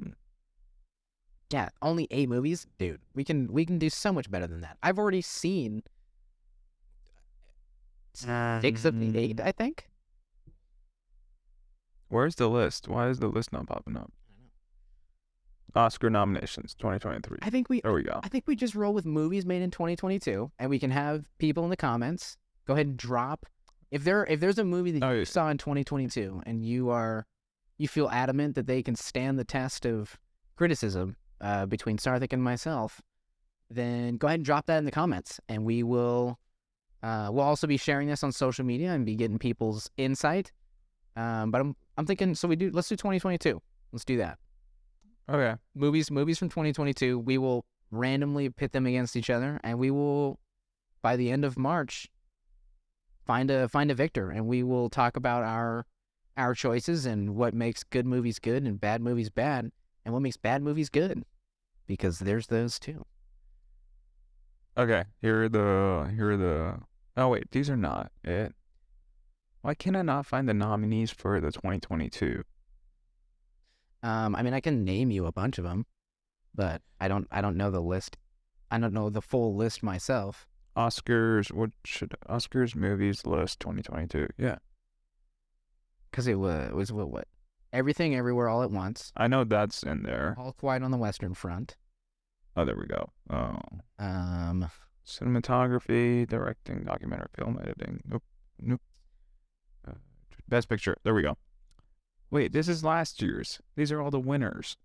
only 8 movies, dude. We can do so much better than that. I've already seen 6 of the 8, I think. Where's the list? Why is the list not popping up? Oscar nominations 2023. There we go. I think we just roll with movies made in 2022, and we can have people in the comments go ahead and drop if there's a movie that you saw in 2022 and you feel adamant that they can stand the test of criticism between Sarthak and myself, then go ahead and drop that in the comments, and we will we'll also be sharing this on social media and be getting people's insight. But I'm thinking, let's do 2022. Let's do that. Okay. Movies from 2022. We will randomly pit them against each other, and we will, by the end of March, find a victor, and we will talk about our choices and what makes good movies good and bad movies bad, and what makes bad movies good, because there's those too. Okay. Here are the. Oh wait, these are not it. Why can I not find the nominees for the 2022? I mean, I can name you a bunch of them, but I don't know the list. I don't know the full list myself. Oscars movies list 2022? Yeah. Because it was what? Everything, Everywhere, All at Once. I know that's in there. All Quiet on the Western Front. Oh, there we go. Cinematography, directing, documentary, film editing. Nope. Best Picture. There we go. Wait, this is last year's. These are all the winners.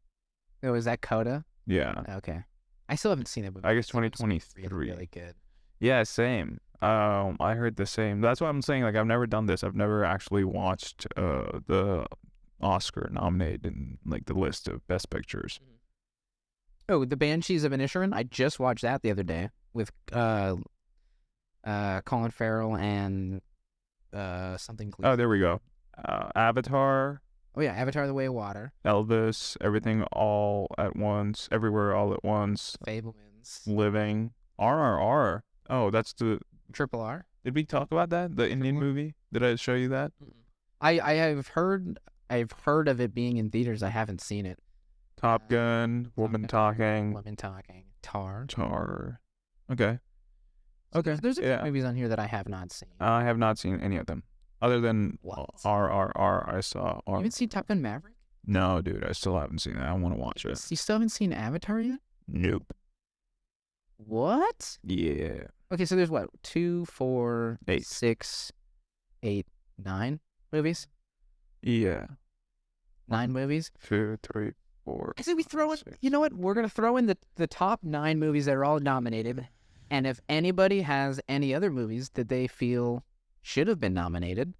Oh, is that Coda? Yeah. Okay. I still haven't seen it. But I guess 2023. Really good. Yeah, same. I heard the same. That's why I'm saying, like, I've never done this. I've never actually watched the Oscar nominated in, like, the list of Best Pictures. Oh, The Banshees of Inisherin. I just watched that the other day with Colin Farrell and something. Oh, there we go. Avatar. Oh yeah, Avatar: The Way of Water. Elvis, Everything All at Once, Everywhere All at Once. Fablemans. Living. RRR. Oh, that's the Triple R. Did we talk about that? The Indian movie? Did I show you that? I've heard of it being in theaters. I haven't seen it. Top Gun, Woman Talking. Tar. Okay. Okay. There's a few movies on here that I have not seen. I have not seen any of them. Other than RRR, I saw. You haven't seen Top Gun Maverick? No, dude, I still haven't seen it. I want to watch it. You still haven't seen Avatar yet? Nope. What? Yeah. Okay, so there's what? 2, 4, 8, 6, 8, 9 movies? Yeah. 9 movies? 2, 3, 4. I say we throw in, you know what? We're going to throw in the top 9 movies that are all nominated. And if anybody has any other movies that they feel should have been nominated,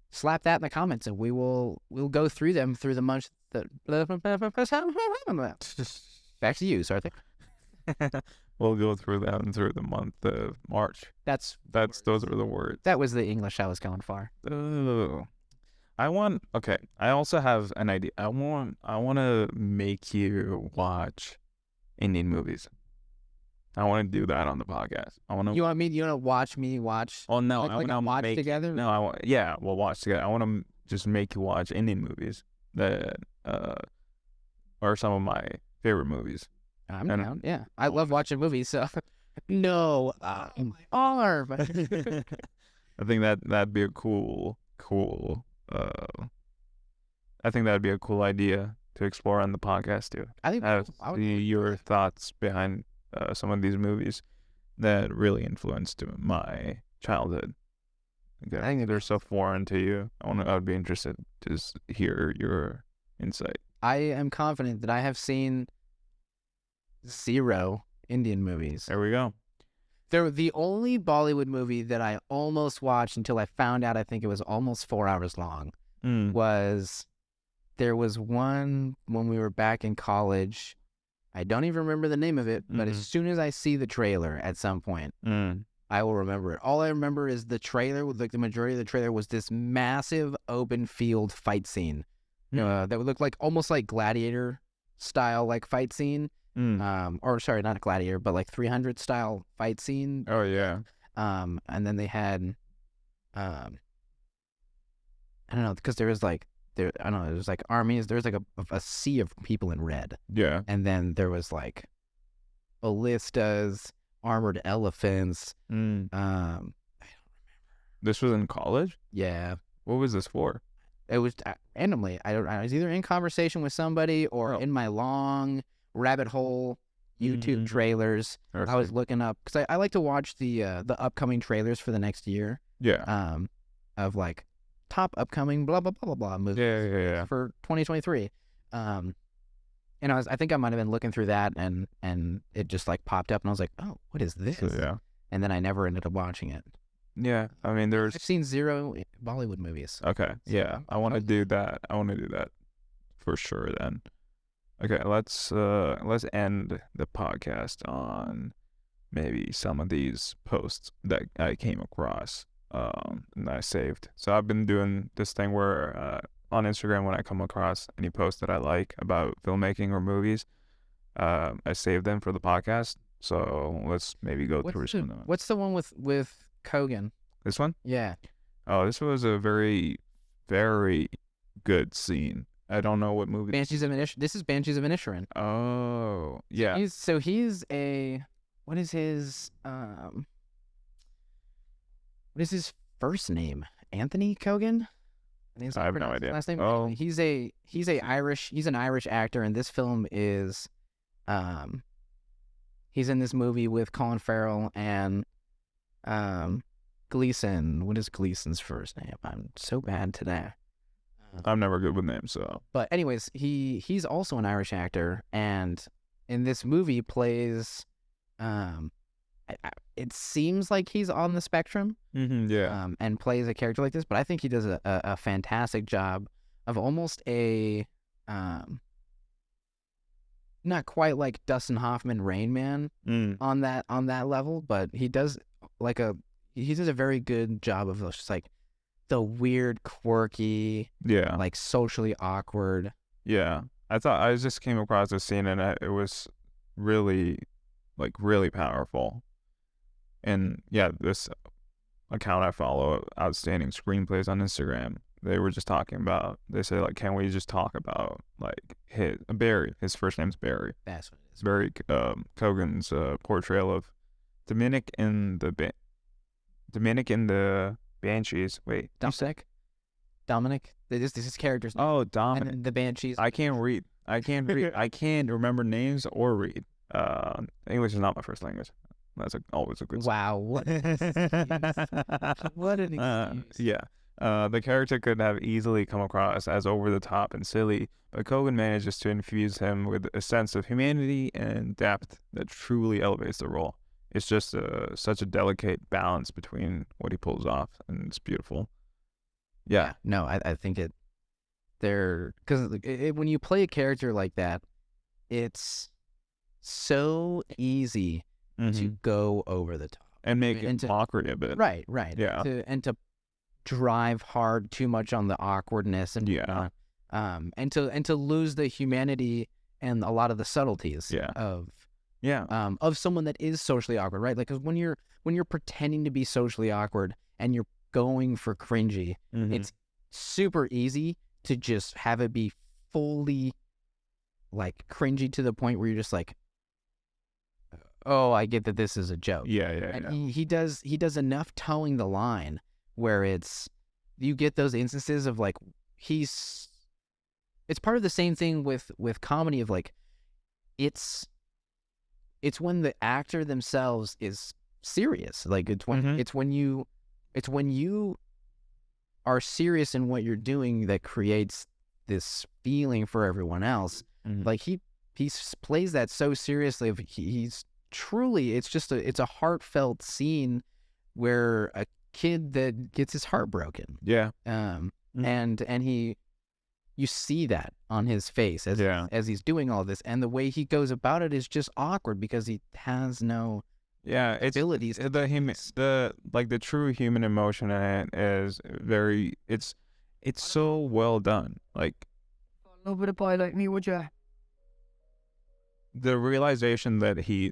slap that in the comments, and we'll go through them through the month. Back to you, Sarthak. We'll go through that through the month of March. Those are the words. That was the English I was going for. Oh. Okay, I also have an idea. I want to make you watch Indian movies. I want to do that on the podcast. I want to. You want to watch me watch? Oh no, like, I like want a to watch make. together? No, I want. Yeah, we'll watch together. I want to just make you watch Indian movies that are some of my favorite movies. I'm down. Yeah, I love watching movies. So no, my arm. I think that'd be a cool. I think that'd be a cool idea to explore on the podcast too. I think Have your thoughts behind some of these movies that really influenced my childhood. Okay. I think they're so foreign to you. I would be interested to hear your insight. I am confident that I have seen 0 Indian movies. There we go. They're the only Bollywood movie that I almost watched until I found out I think it was almost 4 hours long. There was one when we were back in college. I don't even remember the name of it, but as soon as I see the trailer at some point, I will remember it. All I remember is the trailer, like the majority of the trailer was this massive open field fight scene. That would look like almost like Gladiator style like fight scene. Or sorry, not a Gladiator, but like 300 style fight scene. Oh yeah. And then they had, I don't know, because there was like, there was like armies. There was like a sea of people in red. Yeah. And then there was like ballistas, armored elephants. I don't remember. This was in college? Yeah. What was this for? It was randomly. I was either in conversation with somebody or in my long rabbit hole YouTube trailers. Okay. I was looking up because I like to watch the upcoming trailers for the next year. Yeah. Of like top upcoming blah blah blah blah blah movies. Yeah. For 2023. And I think I might have been looking through that and it just like popped up and I was like, oh, what is this? Yeah. And then I never ended up watching it. Yeah. I mean, I've seen 0 Bollywood movies. Okay. Yeah. I want to do that. For sure then. Okay, let's end the podcast on maybe some of these posts that I came across and I saved. So I've been doing this thing where on Instagram when I come across any post that I like about filmmaking or movies, I save them for the podcast. So let's maybe go through some of them. What's the one with Kogan? This one? Yeah. Oh, this was a very, very good scene. I don't know what movie. Banshees of Inisherin. This is Banshees of Inisherin. Oh, yeah. He's a, what is his first name? Anthony Kogan? I have no idea. Last name. Oh, He's an Irish actor, and this film is, he's in this movie with Colin Farrell and, Gleason. What is Gleason's first name? I'm so bad today. I'm never good with names, so. But anyways, he's also an Irish actor, and in this movie plays, it seems like he's on the spectrum, yeah, and plays a character like this. But I think he does a fantastic job of almost a, not quite like Dustin Hoffman Rain Man on that level, but he does a very good job of just like the weird, quirky, like socially awkward. Yeah, I just came across this scene and it was really, like, really powerful. And yeah, this account I follow, Outstanding Screenplays on Instagram, they were just talking about. They say like, can we just talk about like Barry? His first name's Barry. That's what it is. Barry Kogan's portrayal of Dominic in the Banshees. Wait. Dominic? This is characters. Oh, Dominic. And the Banshees. I can't read. I can't remember names or read. English is not my first language. That's always a good sign. Wow. What an excuse. What an excuse. Yeah. The character could have easily come across as over the top and silly, but Kogan manages to infuse him with a sense of humanity and depth that truly elevates the role. It's just such a delicate balance between what he pulls off, and it's beautiful. Yeah. No, I think because when you play a character like that, it's so easy to go over the top and make it mockery a bit. Right. Yeah. To drive hard too much on the awkwardness and whatnot, and to lose the humanity and a lot of the subtleties of someone that is socially awkward, right? Like, 'cause when you're pretending to be socially awkward and you're going for cringy, it's super easy to just have it be fully like cringy to the point where you're just like, oh, I get that this is a joke. And he does enough towing the line where you get those instances of like it's part of the same thing with comedy of like it's when the actor themselves is serious. Like it's when you are serious in what you're doing that creates this feeling for everyone else. Like he plays that so seriously. He's truly, it's a heartfelt scene where a kid that gets his heart broken. And you see that on his face as he's doing all this, and the way he goes about it is just awkward because he has no abilities. The true human emotion in it is very, it's so well done. Like, love with a boy like me, would you? The realization that he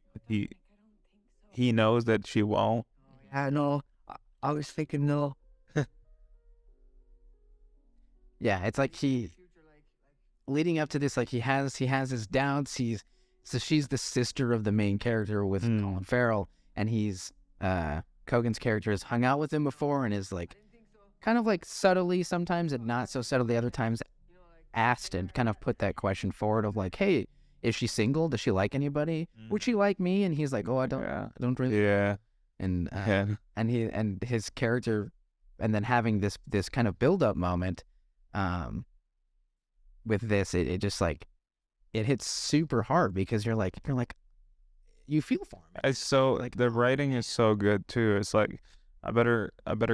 knows that she won't. Yeah, no, I was thinking no. Yeah, it's like leading up to this, like he has his doubts. So she's the sister of the main character with Colin Farrell, and Kogan's character has hung out with him before and is like kind of like subtly sometimes and not so subtly other times asked and kind of put that question forward of like, hey, is she single? Does she like anybody? Would she like me? And he's like, oh, I don't really. And his character, and then having this kind of build up moment, with this, it just like it hits super hard because you're like you feel for him. It's so like the writing is so good too. It's like I better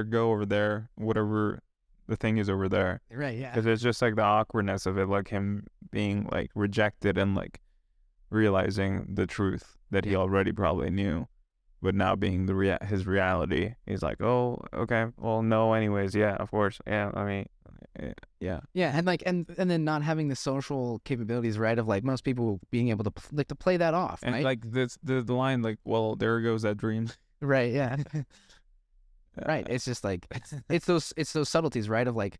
go over there, whatever the thing is over there. Right, yeah. Because it's just like the awkwardness of it, like him being like rejected and like realizing the truth that he already probably knew, but now being his reality. He's like, oh, okay, well, no, anyways, yeah, of course, yeah. I mean, yeah, and like and then not having the social capabilities, right? Of like most people being able to to play that off, and right? like the line, like, well, there goes that dream. Right, yeah. Right. It's just like it's those subtleties, right? Of like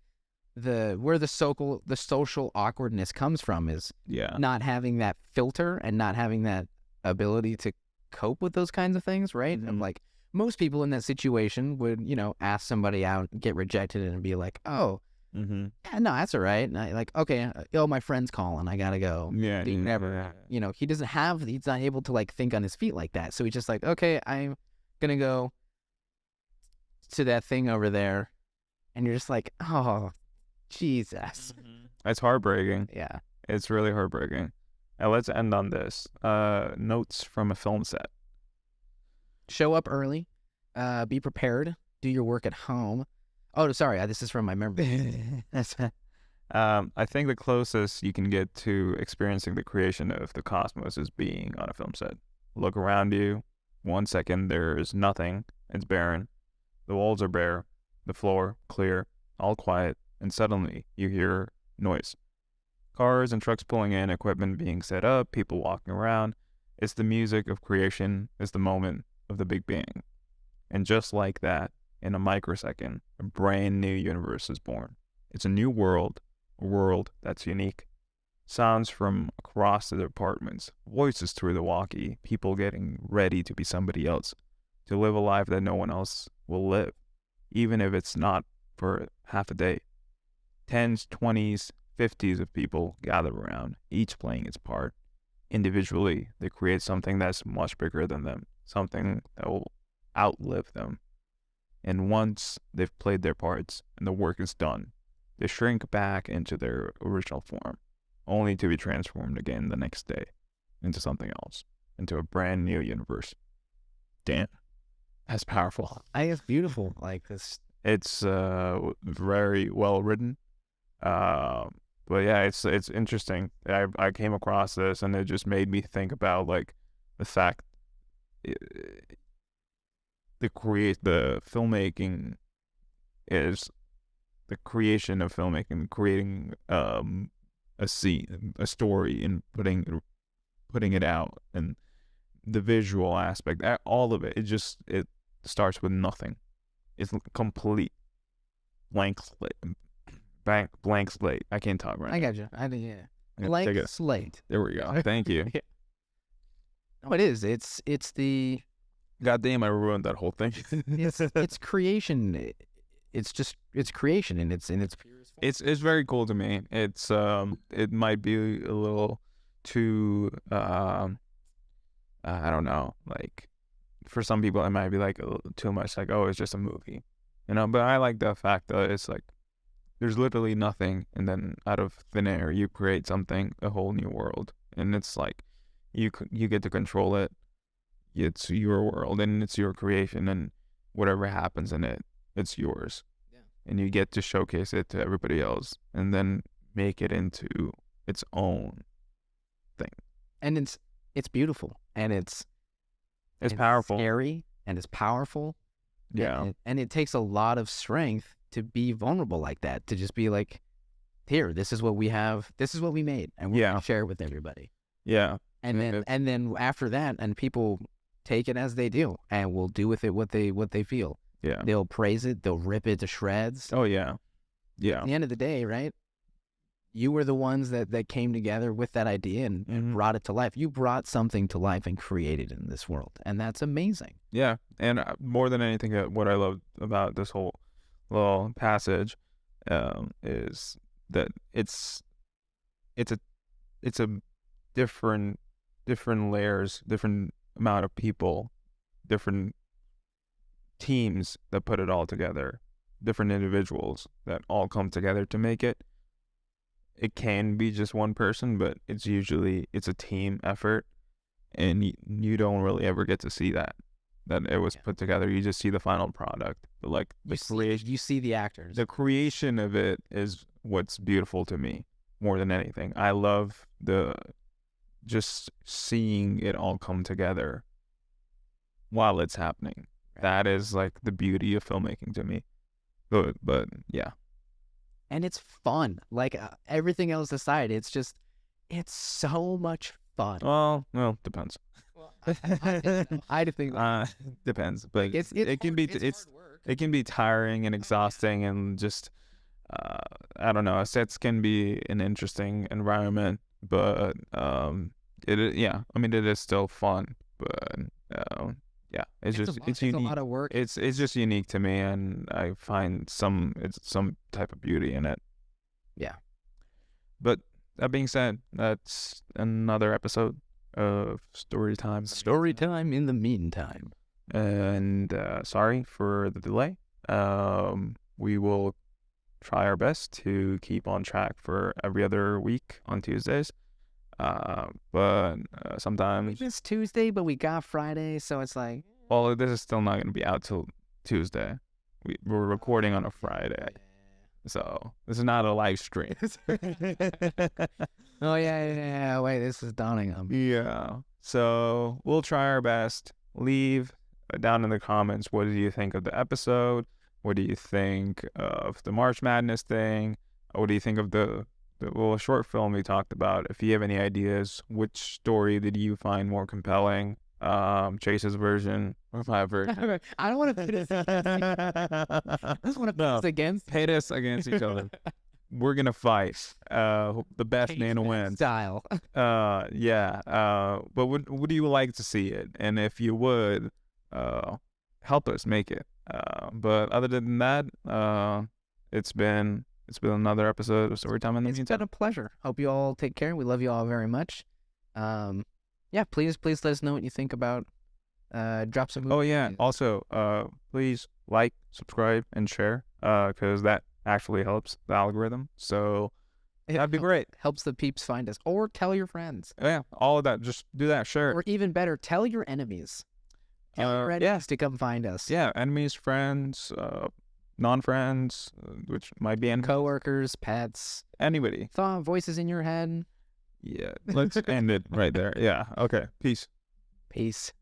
where the social awkwardness comes from is not having that filter and not having that ability to cope with those kinds of things, right? And like most people in that situation would, ask somebody out, get rejected, and be like, oh, yeah, no, that's all right. And I, like, okay, my friend's calling, I gotta go. Yeah, never. He's not able to like think on his feet like that. So he's just like, okay, I'm gonna go to that thing over there, and you're just like, oh, Jesus. It's heartbreaking. Yeah, it's really heartbreaking. And let's end on this. Notes from a film set. Show up early. Be prepared. Do your work at home. Oh, sorry, this is from my memory. I think the closest you can get to experiencing the creation of the cosmos is being on a film set. Look around you. 1 second, there's nothing. It's barren. The walls are bare, the floor clear, all quiet, and suddenly you hear noise. Cars and trucks pulling in, equipment being set up, people walking around. It's the music of creation. It's the moment of the Big Bang. And just like that, in a microsecond, a brand new universe is born. It's a new world, a world that's unique. Sounds from across the apartments, voices through the walkie, people getting ready to be somebody else, to live a life that no one else will live, even if it's not for half a day. 10s, 20s, 50s of people gather around, each playing its part. Individually, they create something that's much bigger than them, something that will outlive them. And once they've played their parts and the work is done, they shrink back into their original form, only to be transformed again the next day into something else, into a brand new universe. Damn. That's powerful. I think it's beautiful. Like this, it's very well written. But yeah, it's interesting. I came across this and it just made me think about like the fact the filmmaking is the creation of filmmaking, creating a scene, a story, and putting it out, and the visual aspect, all of it. It starts with nothing. It's complete blank slate. Blank slate. I can't talk right I now. got you. Yeah. Yeah, Blank slate. There we go. Thank you. Yeah. No, it is. It's the God damn, I ruined that whole thing. it's creation. It's creation, and it's purest form. It's very cool to me. It's it might be a little too I don't know, like for some people it might be like a little too much, like, oh, it's just a movie, but I like the fact that it's like there's literally nothing, and then out of thin air you create something, a whole new world, and it's like you get to control it. It's your world and it's your creation, and whatever happens in it, it's yours. Yeah. And you get to showcase it to everybody else, and then make it into its own thing. And it's beautiful, and it's powerful, scary, and it's powerful. yeah. And it takes a lot of strength to be vulnerable like that, to just be like, here, this is what we have, this is what we made, and we're gonna share it with everybody. Yeah. And then after that, and people take it as they do, and will do with it what they feel. Yeah. They'll praise it, they'll rip it to shreds. Oh yeah. Yeah. At the end of the day, right? You were the ones that came together with that idea and brought it to life. You brought something to life and created it in this world, and that's amazing. Yeah. And more than anything, what I love about this whole little passage is that it's a different layers, different amount of people, different teams that put it all together, different individuals that all come together to make it. It can be just one person, but it's a team effort, and you don't really ever get to see that it was put together. You just see the final product, but like You see the actors. the creation of it is what's beautiful to me more than anything. I love just seeing it all come together while it's happening. Right. That is like the beauty of filmmaking to me. But yeah. And it's fun. Like everything else aside, it's so much fun. Well, depends. I think Depends, but it's it can be hard work. it can be tiring and exhausting, and just I don't know. Sets can be an interesting environment, but it is still fun, but yeah, it's a lot of work. It's just unique to me, and I find some type of beauty in it. Yeah. But that being said, that's another episode of Storytime. Storytime in the meantime. And sorry for the delay. We will try our best to keep on track for every other week on Tuesdays. But sometimes We missed Tuesday, but we got Friday, so it's like, well, this is still not going to be out till Tuesday. We're recording on a Friday, so this is not a live stream. oh yeah. Wait, this is dawning on me. Yeah. So we'll try our best. Leave down in the comments, what do you think of the episode? What do you think of the March Madness thing? What do you think of the little short film we talked about? If you have any ideas, which story did you find more compelling? Chase's version or my version? I don't want to pit us. I just want to pit us against. Pit us against each other. We're gonna fight. The best man wins. Style. Yeah. But would you like to see it? And if you would, help us make it. But other than that, it's been another episode of Storytime in the Meantime. It's been a pleasure. Hope you all take care. We love you all very much. Yeah, please let us know what you think about Drop Some Movies. Oh yeah. Also, please like, subscribe, and share, because that actually helps the algorithm. So that'd be great. Helps the peeps find us. Or tell your friends. Yeah, all of that. Just do that. Share. Or even better, tell your enemies. Tell your enemies to come find us. Yeah, enemies, friends, non-friends, which might be coworkers, pets, anybody. Voices in your head. Yeah, let's end it right there. Yeah. Okay. Peace. Peace.